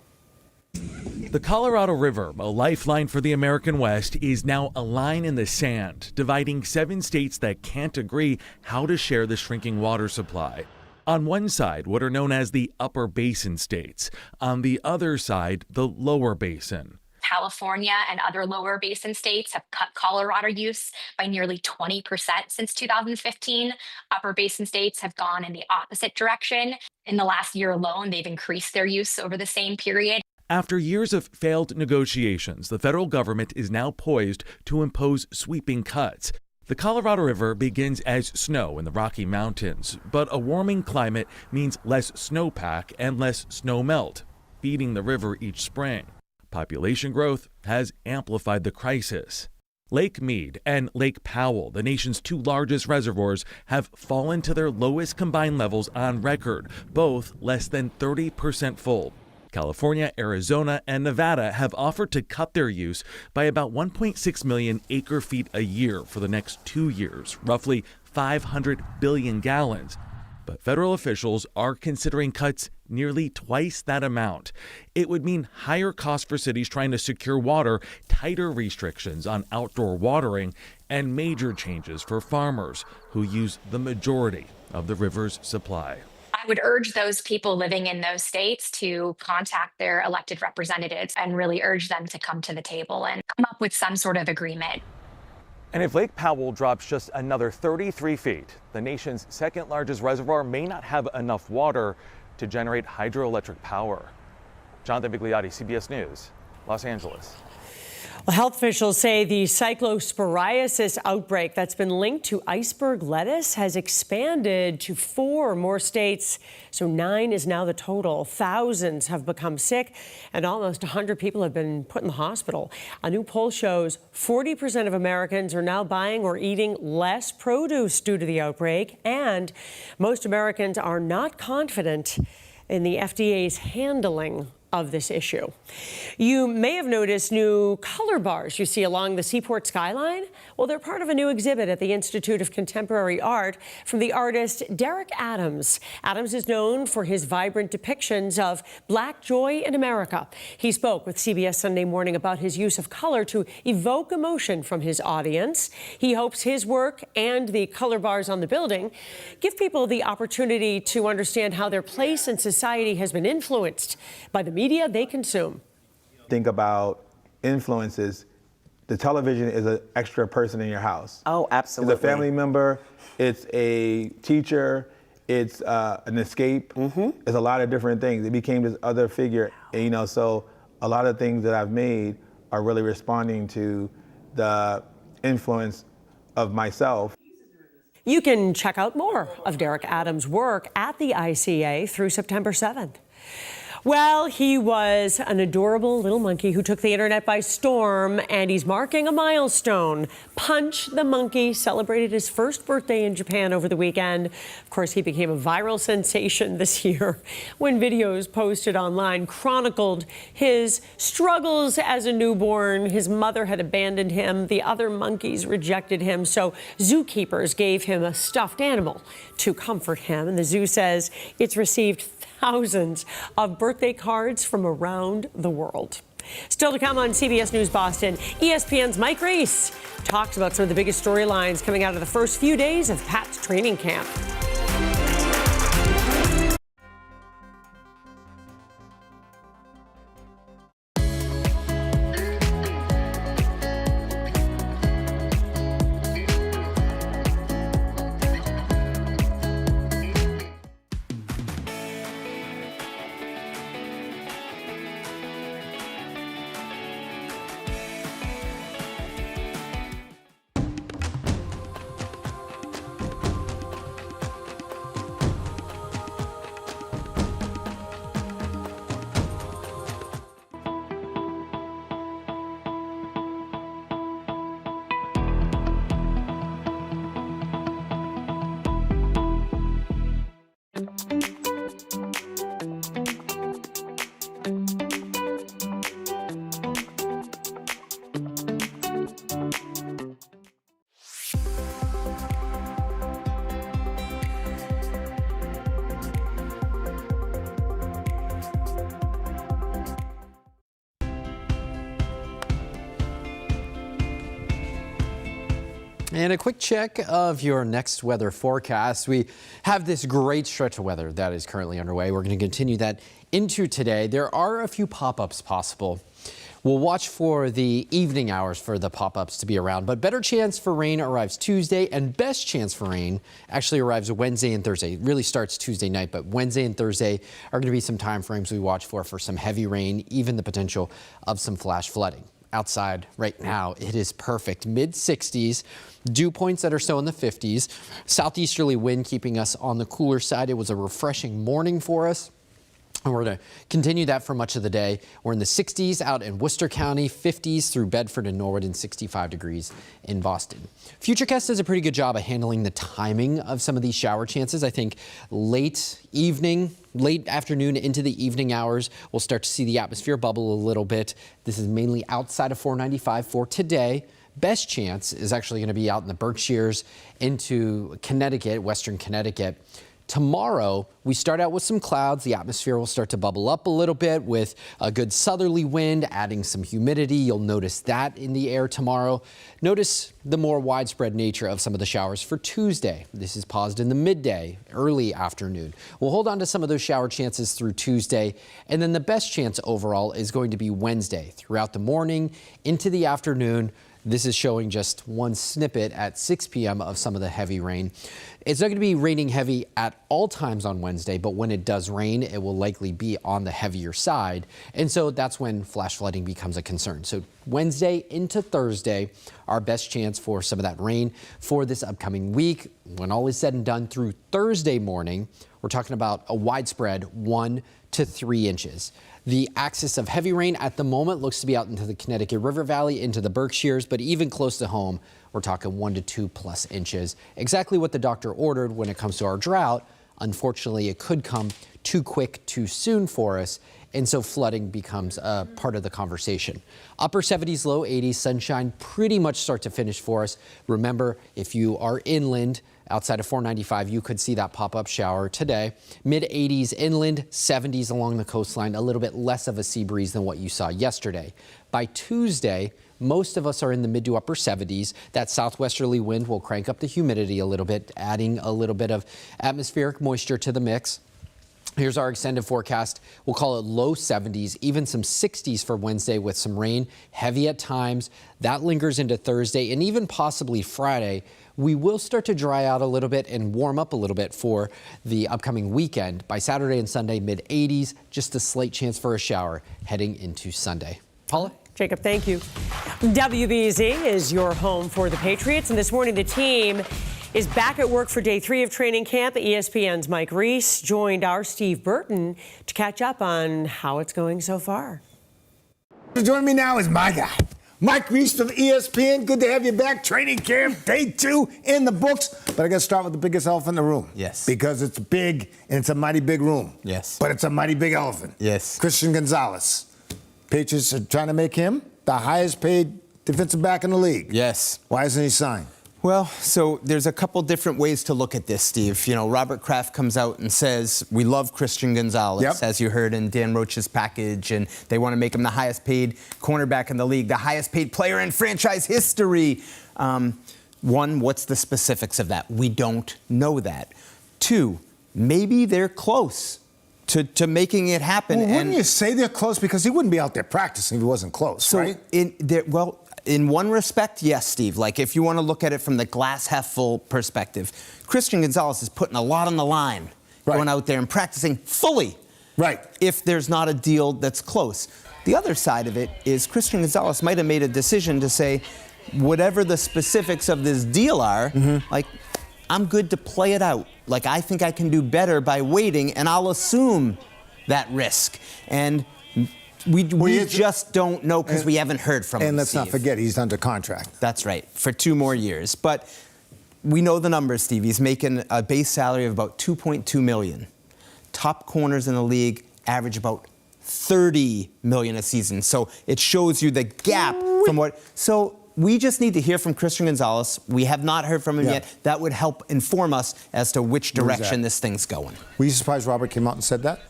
Speaker 9: The Colorado River, a lifeline for the American West, is now a line in the sand, dividing 7 states that can't agree how to share the shrinking water supply. On one side, what are known as the upper basin states. On the other side, the lower basin.
Speaker 10: California and other lower basin states have cut Colorado use by nearly 20% since 2015. Upper basin states have gone in the opposite direction. In the last year alone, they've increased their use over the same period.
Speaker 9: After years of failed negotiations, the federal government is now poised to impose sweeping cuts. The Colorado River begins as snow in the Rocky Mountains, but a warming climate means less snowpack and less snow melt, feeding the river each spring. Population growth has amplified the crisis. Lake Mead and Lake Powell, the nation's 2 largest reservoirs, have fallen to their lowest combined levels on record, both less than 30% full. California, Arizona, and Nevada have offered to cut their use by about 1.6 million acre-feet a year for the next 2 years, roughly 500 billion gallons. But federal officials are considering cuts nearly twice that amount. It would mean higher costs for cities trying to secure water, tighter restrictions on outdoor watering, and major changes for farmers who use the majority of the river's supply.
Speaker 10: I would urge those people living in those states to contact their elected representatives and really urge them to come to the table and come up with some sort of agreement.
Speaker 12: And if Lake Powell drops just another 33 feet, the nation's second largest reservoir may not have enough water to generate hydroelectric power. Jonathan Vigliotti, CBS News, Los Angeles.
Speaker 6: Well, health officials say the cyclosporiasis outbreak that's been linked to iceberg lettuce has expanded to 4 more states. So 9 is now the total. Thousands have become sick and almost 100 people have been put in the hospital. A new poll shows 40% of Americans are now buying or eating less produce due to the outbreak. And most Americans are not confident in the FDA's handling of this issue. You may have noticed new color bars you see along the seaport skyline. Well, they're part of a new exhibit at the Institute of Contemporary Art from the artist Derek Adams. Adams is known for his vibrant depictions of Black joy in America. He spoke with CBS Sunday Morning about his use of color to evoke emotion from his audience. He hopes his work and the color bars on the building give people the opportunity to understand how their place in society has been influenced by the media they consume.
Speaker 14: Think about influences. The television is an extra person in your house.
Speaker 15: Oh, absolutely.
Speaker 14: It's a family member, it's a teacher, it's an escape. It's a lot of different things. It became this other figure, and, so a lot of things that I've made are really responding to the influence of myself.
Speaker 6: You can check out more of Derek Adams' work at the ICA through September 7th. Well, he was an adorable little monkey who took the internet by storm, and he's marking a milestone. Punch the monkey celebrated his first birthday in Japan over the weekend. Of course, he became a viral sensation this year when videos posted online chronicled his struggles as a newborn. His mother had abandoned him. The other monkeys rejected him, so zookeepers gave him a stuffed animal to comfort him. And the zoo says it's received thousands of birthday cards from around the world. Still to come on CBS News Boston, ESPN's Mike Reese talks about some of the biggest storylines coming out of the first few days of Pat's training camp.
Speaker 7: And a quick check of your next weather forecast. We have this great stretch of weather that is currently underway. We're going to continue that into today. There are a few pop-ups possible. We'll watch for the evening hours for the pop-ups to be around, but better chance for rain arrives Tuesday, and best chance for rain actually arrives Wednesday and Thursday. It really starts Tuesday night, but Wednesday and Thursday are going to be some time frames we watch for some heavy rain, even the potential of some flash flooding. Outside right now, it is perfect. Mid-60s, dew points that are still in the 50s. Southeasterly wind keeping us on the cooler side. It was a refreshing morning for us. And we're going to continue that for much of the day. We're in the 60s out in Worcester County, 50s through Bedford and Norwood, and 65 degrees in Boston. Futurecast does a pretty good job of handling the timing of some of these shower chances. I think late evening, late afternoon into the evening hours, we'll start to see the atmosphere bubble a little bit. This is mainly outside of 495 for today. Best chance is actually going to be out in the Berkshires into Connecticut, western Connecticut. Tomorrow, we start out with some clouds. The atmosphere will start to bubble up a little bit with a good southerly wind, adding some humidity. You'll notice that in the air tomorrow. Notice the more widespread nature of some of the showers for Tuesday. This is paused in the midday, early afternoon. We'll hold on to some of those shower chances through Tuesday, and then the best chance overall is going to be Wednesday. Throughout the morning into the afternoon, this is showing just one snippet at 6 p.m. of some of the heavy rain. It's not going to be raining heavy at all times on Wednesday, but when it does rain, it will likely be on the heavier side. And so that's when flash flooding becomes a concern. So Wednesday into Thursday, our best chance for some of that rain for this upcoming week. When all is said and done through Thursday morning, we're talking about a widespread 1 to 3 inches. The axis of heavy rain at the moment looks to be out into the Connecticut River Valley, into the Berkshires, but even close to home, we're talking 1 to 2+ inches. Exactly what the doctor ordered when it comes to our drought. Unfortunately, it could come too quick, too soon for us, and so flooding becomes a part of the conversation. Upper 70s, low 80s, sunshine pretty much start to finish for us. Remember, if you are inland, outside of 495, you could see that pop-up shower today. Mid-80s inland, 70s along the coastline, a little bit less of a sea breeze than what you saw yesterday. By Tuesday, most of us are in the mid to upper 70s. That southwesterly wind will crank up the humidity a little bit, adding a little bit of atmospheric moisture to the mix. Here's our extended forecast. We'll call it low 70s, even some 60s for Wednesday with some rain, heavy at times. That lingers into Thursday and even possibly Friday. We will start to dry out a little bit and warm up a little bit for the upcoming weekend. By Saturday and Sunday, mid-80s, just a slight chance for a shower heading into Sunday. Paula?
Speaker 6: Jacob, thank you. WBZ is your home for the Patriots, and this morning the team is back at work for day 3 of training camp. ESPN's Mike Reese joined our Steve Burton to catch up on how it's going so far.
Speaker 15: Joining me now is my guy, Mike Reese from ESPN. Good to have you back. Training camp, day 2 in the books. But I got to start with the biggest elephant in the room.
Speaker 16: Yes.
Speaker 15: Because it's big and it's a mighty big room.
Speaker 16: Yes.
Speaker 15: But it's a mighty big elephant.
Speaker 16: Yes.
Speaker 15: Christian Gonzalez. Patriots are trying to make him the highest paid defensive back in the league.
Speaker 16: Yes.
Speaker 15: Why isn't he signed?
Speaker 16: Well, so there's a couple different ways to look at this, Steve. You know, Robert Kraft comes out and says, we love Christian Gonzalez, as you heard in Dan Roach's package, and they want to make him the highest paid cornerback in the league, the highest paid player in franchise history. One, what's the specifics of that? We don't know that. 2, maybe they're close to making it happen.
Speaker 15: Well, wouldn't you say they're close? Because he wouldn't be out there practicing if he wasn't close, right?
Speaker 16: In one respect, yes, Steve. Like, if you want to look at it from the glass half full perspective, Christian Gonzalez is putting a lot on the line, going out there and practicing fully.
Speaker 15: Right.
Speaker 16: If there's not a deal that's close. The other side of it is Christian Gonzalez might have made a decision to say, whatever the specifics of this deal are, like, I'm good to play it out. Like, I think I can do better by waiting, and I'll assume that risk. And we just don't know because we haven't heard from him.
Speaker 15: And let's not forget, he's under contract.
Speaker 16: That's right, for 2 more years. But we know the numbers, Steve. He's making a base salary of about $2.2 million. Top corners in the league average about $30 million a season. So it shows you the gap from what. So we just need to hear from Christian Gonzalez. We have not heard from him yet. That would help inform us as to which direction this thing's going.
Speaker 15: Were you surprised Robert came out and said that?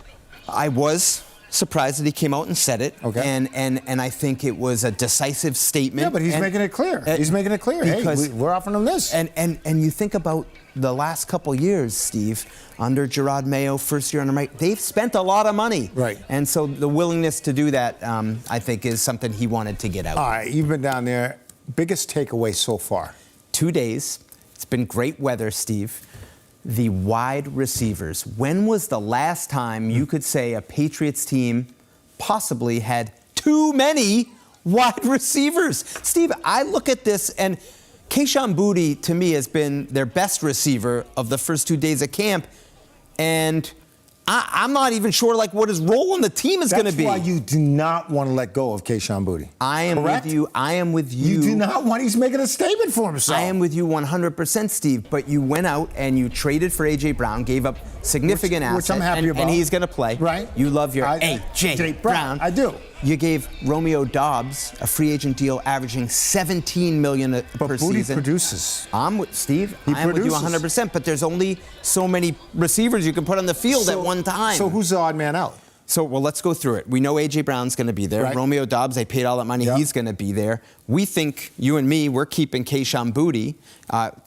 Speaker 16: I was surprised that he came out and said it. Okay. And I think it was a decisive statement.
Speaker 15: Yeah, but he's making it clear. He's making it clear. Hey, we're offering him this.
Speaker 16: And you think about the last couple years, Steve, under Gerard Mayo, first year under Mike, they've spent a lot of money.
Speaker 15: Right.
Speaker 16: And so the willingness to do that, I think, is something he wanted to get out.
Speaker 15: All right, you've been down there. Biggest takeaway so far?
Speaker 16: 2 days. It's been great weather, Steve. The wide receivers. When was the last time you could say a Patriots team possibly had too many wide receivers? Steve, I look at this, and Kayshon Boutte, to me, has been their best receiver of the first 2 days of camp, and I'm not even sure what his role on the team is going to be.
Speaker 15: That's why you do not want to let go of Kayshon Boutte.
Speaker 16: I am with you. I am with you.
Speaker 15: You do not want. He's making a statement for himself.
Speaker 16: I am with you 100%, Steve. But you went out and you traded for A.J. Brown, gave up significant assets,
Speaker 15: which I'm happy about.
Speaker 16: And he's going to play.
Speaker 15: Right.
Speaker 16: You love your A.J. Brown.
Speaker 15: I do.
Speaker 16: You gave Romeo Dobbs a free agent deal averaging $17 million per
Speaker 15: Booty
Speaker 16: season.
Speaker 15: produces.
Speaker 16: I'm with Steve.
Speaker 15: He
Speaker 16: I am with you
Speaker 15: produces.
Speaker 16: 100%, but there's only so many receivers you can put on the field at one time.
Speaker 15: So who's the odd man out?
Speaker 16: So, well, let's go through it. We know A.J. Brown's going to be there.
Speaker 15: Right.
Speaker 16: Romeo Dobbs, they paid all that money. He's going to be there. We think, you and me, we're keeping Kayshon Boutte.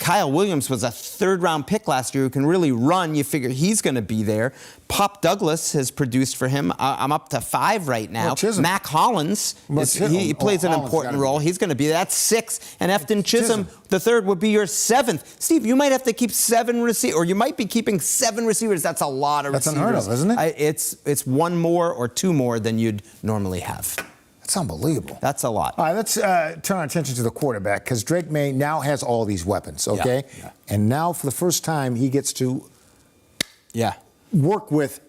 Speaker 16: Kyle Williams was a third-round pick last year who can really run. You figure he's going to be there. Pop Douglas has produced for him. I'm up to 5 right now. Mac Hollins, he plays an important role. He's going to be there. That's 6. And Efton Chisholm, the third, would be your 7th. Steve, you might have to keep 7 receivers, or you might be keeping 7 receivers. That's a lot of receivers.
Speaker 15: That's unheard of, isn't it?
Speaker 16: It's 1 more or 2 more than you'd normally have.
Speaker 15: That's unbelievable.
Speaker 16: That's a lot.
Speaker 15: All right, let's turn our attention to the quarterback, because Drake May now has all these weapons, okay?
Speaker 16: Yeah.
Speaker 15: And now, for the first time, he gets to work with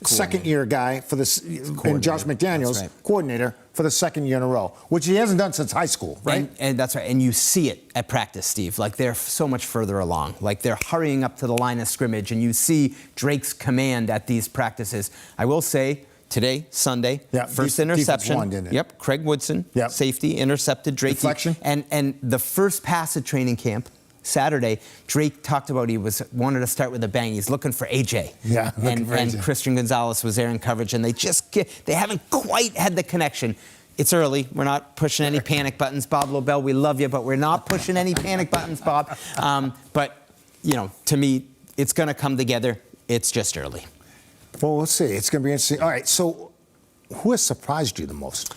Speaker 15: second-year guy for this, and Josh McDaniels, coordinator, for the second year in a row, which he hasn't done since high school, right?
Speaker 16: And that's right. And you see it at practice, Steve. Like, they're so much further along. Like, they're hurrying up to the line of scrimmage, and you see Drake's command at these practices. I will say, today, Sunday, first interception.
Speaker 15: Won, didn't it?
Speaker 16: Yep, Craig Woodson, safety, intercepted Drake.
Speaker 15: Deflection.
Speaker 16: And the first pass at training camp, Saturday, Drake talked about he wanted to start with a bang. He's looking for AJ.
Speaker 15: Yeah,
Speaker 16: and Christian Gonzalez was there in coverage, and they haven't quite had the connection. It's early. We're not pushing any panic buttons. Bob Lobel, we love you, but we're not pushing any panic buttons, Bob. But, you know, to me, it's going to come together. It's just early.
Speaker 15: Well, we'll see. It's going to be interesting. All right, so who has surprised you the most?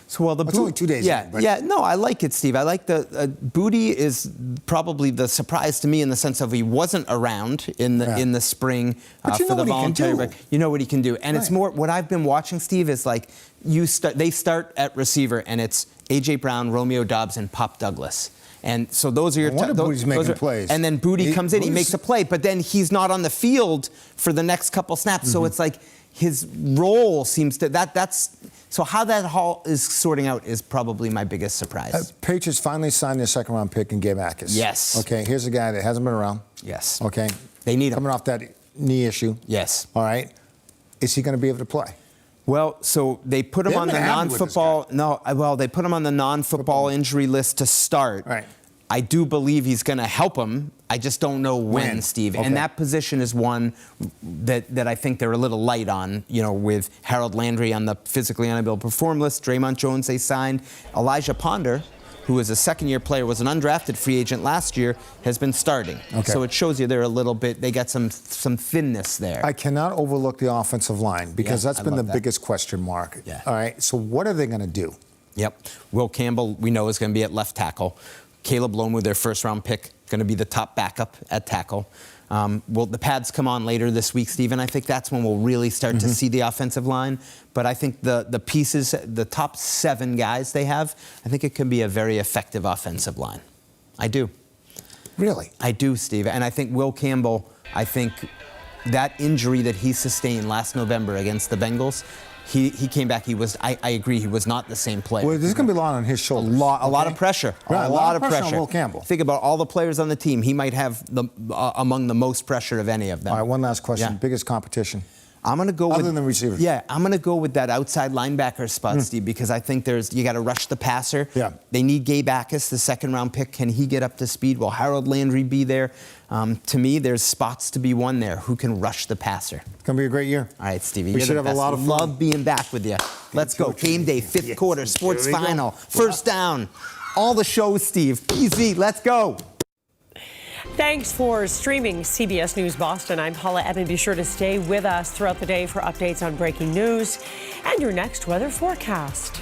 Speaker 16: So, well,
Speaker 15: it's only 2 days.
Speaker 16: No, I like it, Steve. I like the Boutte is probably the surprise to me in the sense of he wasn't around in the spring for the voluntary break. You know what he can do, and it's more what I've been watching, Steve, is like they start at receiver, and it's A.J. Brown, Romeo Dobbs, and Pop Douglas. And so those are your
Speaker 15: Boutte's making plays.
Speaker 16: And then Boutte comes in, he makes a play, but then he's not on the field for the next couple snaps. So it's like his role seems to that's so how that all is sorting out is probably my biggest surprise.
Speaker 15: Patriots finally signed their second-round pick in Gabe Akers.
Speaker 16: Yes.
Speaker 15: Okay, here's a guy that hasn't been around.
Speaker 16: Yes.
Speaker 15: Okay.
Speaker 16: They need him.
Speaker 15: Coming off that knee issue.
Speaker 16: Yes.
Speaker 15: All right. Is he going to be able to play?
Speaker 16: Well, so they put him on the non-football. No, well, they put him on the non-football injury list to start.
Speaker 15: Right.
Speaker 16: I do believe he's going to help him. I just don't know when, Steve.
Speaker 15: Okay.
Speaker 16: And that position is one that I think they're a little light on, you know, with Harold Landry on the physically unable to perform list, Draymond Jones they signed. Elijah Ponder, who is a second-year player, was an undrafted free agent last year, has been starting.
Speaker 15: Okay.
Speaker 16: So it shows you they're a little bit, they got some thinness there.
Speaker 15: I cannot overlook the offensive line because that's been the biggest question mark.
Speaker 16: Yeah.
Speaker 15: All right, so what are they going to do?
Speaker 16: Yep. Will Campbell, we know, is going to be at left tackle. Caleb Lomu, their first-round pick, going to be the top backup at tackle. Well, the pads come on later this week, Stephen. I think that's when we'll really start to see the offensive line. But I think the pieces, the top 7 guys they have, I think it can be a very effective offensive line. I do.
Speaker 15: Really?
Speaker 16: I do, Steve. And I think Will Campbell, I think that injury that he sustained last November against the Bengals, he came back. I agree. He was not the same player.
Speaker 15: Well, there's going to be a lot on his shoulders.
Speaker 16: A lot of pressure.
Speaker 15: Right,
Speaker 16: a lot of pressure
Speaker 15: on Will Campbell.
Speaker 16: Think about all the players on the team. He might have among the most pressure of any of them.
Speaker 15: All right, one last question. Biggest competition?
Speaker 16: I'm going to go
Speaker 15: other than the receivers.
Speaker 16: Yeah, I'm going to go with that outside linebacker spot, Steve, because I think you got to rush the passer.
Speaker 15: Yeah.
Speaker 16: They need Gabe Akers, the second-round pick. Can he get up to speed? Will Harold Landry be there? To me, there's spots to be won there. Who can rush the passer?
Speaker 15: It's going to be a great year.
Speaker 16: All right, Stevie.
Speaker 15: We should have a lot of fun.
Speaker 16: Love being back with you. Let's go. Game day, 5th quarter, sports final, first down. All the shows, Steve. Easy. Let's go.
Speaker 6: Thanks for streaming CBS News Boston. I'm Paula Eben. Be sure to stay with us throughout the day for updates on breaking news and your next weather forecast.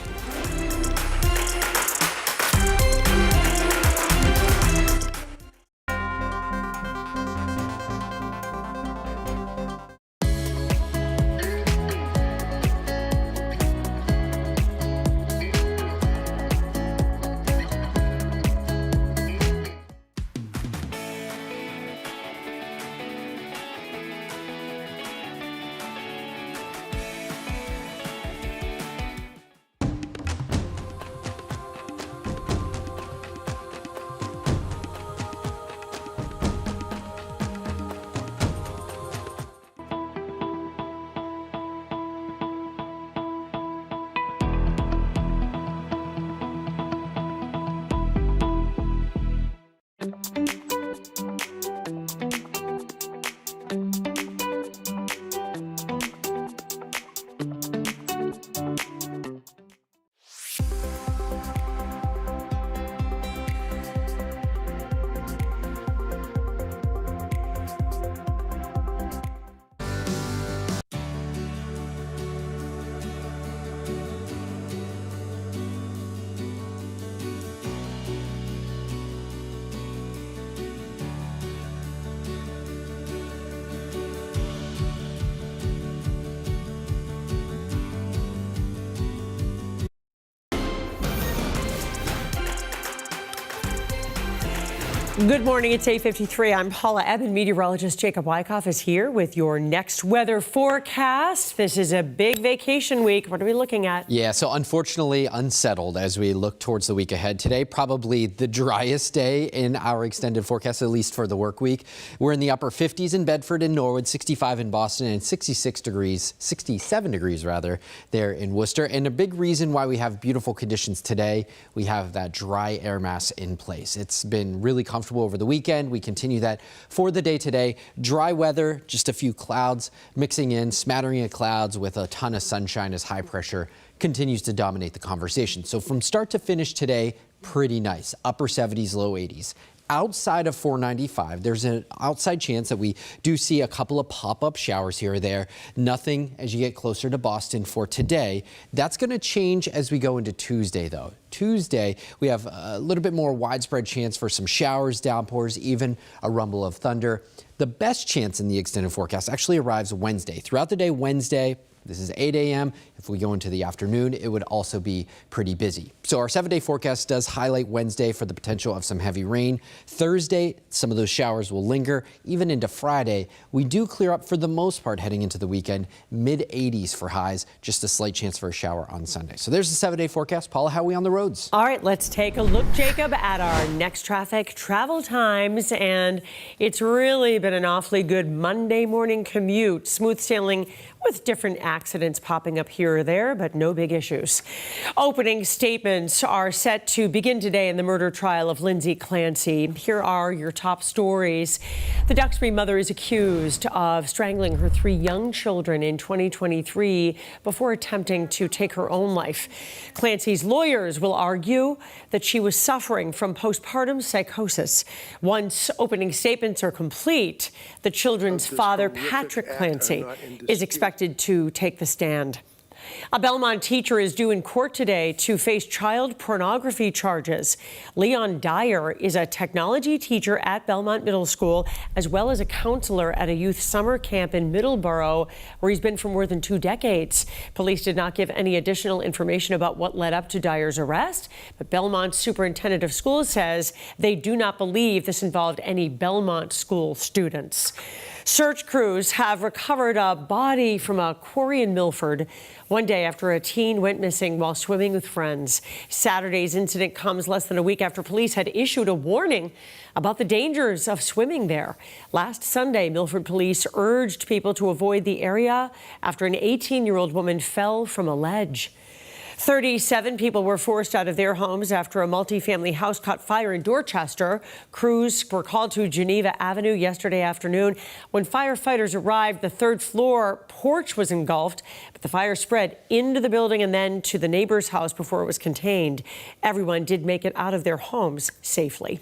Speaker 6: Good morning. It's 8:53. I'm Paula Eben. Meteorologist Jacob Wyckoff is here with your next weather forecast. This is a big vacation week. What are we looking at?
Speaker 7: Yeah, so unfortunately unsettled as we look towards the week ahead. Today, probably the driest day in our extended forecast, at least for the work week. We're in the upper 50s in Bedford and Norwood, 65 in Boston, and 67 degrees rather, there in Worcester. And a big reason why we have beautiful conditions today, we have that dry air mass in place. It's been really comfortable over the weekend. We continue that for the day today. Dry weather, just a few clouds mixing in, smattering of clouds with a ton of sunshine as high pressure continues to dominate the conversation. So from start to finish today, pretty nice. Upper 70s, low 80s. Outside of 495, there's an outside chance that we do see a couple of pop-up showers here or there. Nothing as you get closer to Boston for today. That's going to change as we go into Tuesday, though. Tuesday, we have a little bit more widespread chance for some showers, downpours, even a rumble of thunder. The best chance in the extended forecast actually arrives Wednesday. Throughout the day Wednesday, this is 8 a.m. If we go into the afternoon, it would also be pretty busy. So our 7-day forecast does highlight Wednesday for the potential of some heavy rain. Thursday, some of those showers will linger. Even into Friday, we do clear up for the most part heading into the weekend. Mid-80s for highs, just a slight chance for a shower on Sunday. So there's the 7-day forecast. Paula, how are we on the roads?
Speaker 6: All right, let's take a look, Jacob, at our next traffic travel times. And it's really been an awfully good Monday morning commute. Smooth sailing with different accidents popping up here or there, but no big issues. Opening statements are set to begin today in the murder trial of Lindsay Clancy. Here are your top stories. The Duxbury mother is accused of strangling her 3 young children in 2023 before attempting to take her own life. Clancy's lawyers will argue that she was suffering from postpartum psychosis. Once opening statements are complete, the children's father, Patrick Clancy, is expected to take the stand. A Belmont teacher is due in court today to face child pornography charges. Leon Dyer is a technology teacher at Belmont Middle School, as well as a counselor at a youth summer camp in Middleborough, where he's been for more than 2 decades. Police did not give any additional information about what led up to Dyer's arrest, but Belmont's superintendent of schools says they do not believe this involved any Belmont school students. Search crews have recovered a body from a quarry in Milford one day after a teen went missing while swimming with friends. Saturday's incident comes less than a week after police had issued a warning about the dangers of swimming there. Last Sunday, Milford police urged people to avoid the area after an 18-year-old woman fell from a ledge. 37 people were forced out of their homes after a multifamily house caught fire in Dorchester. Crews were called to Geneva Avenue yesterday afternoon. When firefighters arrived, the 3rd floor porch was engulfed, but the fire spread into the building and then to the neighbor's house before it was contained. Everyone did make it out of their homes safely.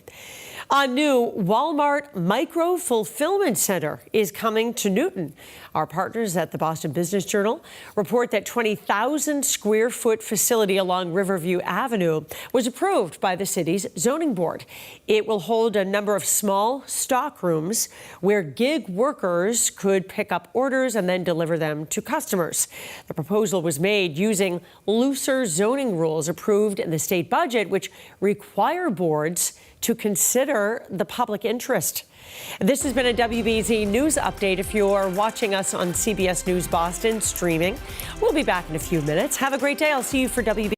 Speaker 6: A new Walmart micro-fulfillment center is coming to Newton. Our partners at the Boston Business Journal report that 20,000 square foot facility along Riverview Avenue was approved by the city's zoning board. It will hold a number of small stock rooms where gig workers could pick up orders and then deliver them to customers. The proposal was made using looser zoning rules approved in the state budget, which require boards to consider the public interest. This has been a WBZ News Update. If you're watching us on CBS News Boston streaming, we'll be back in a few minutes. Have a great day. I'll see you for WBZ.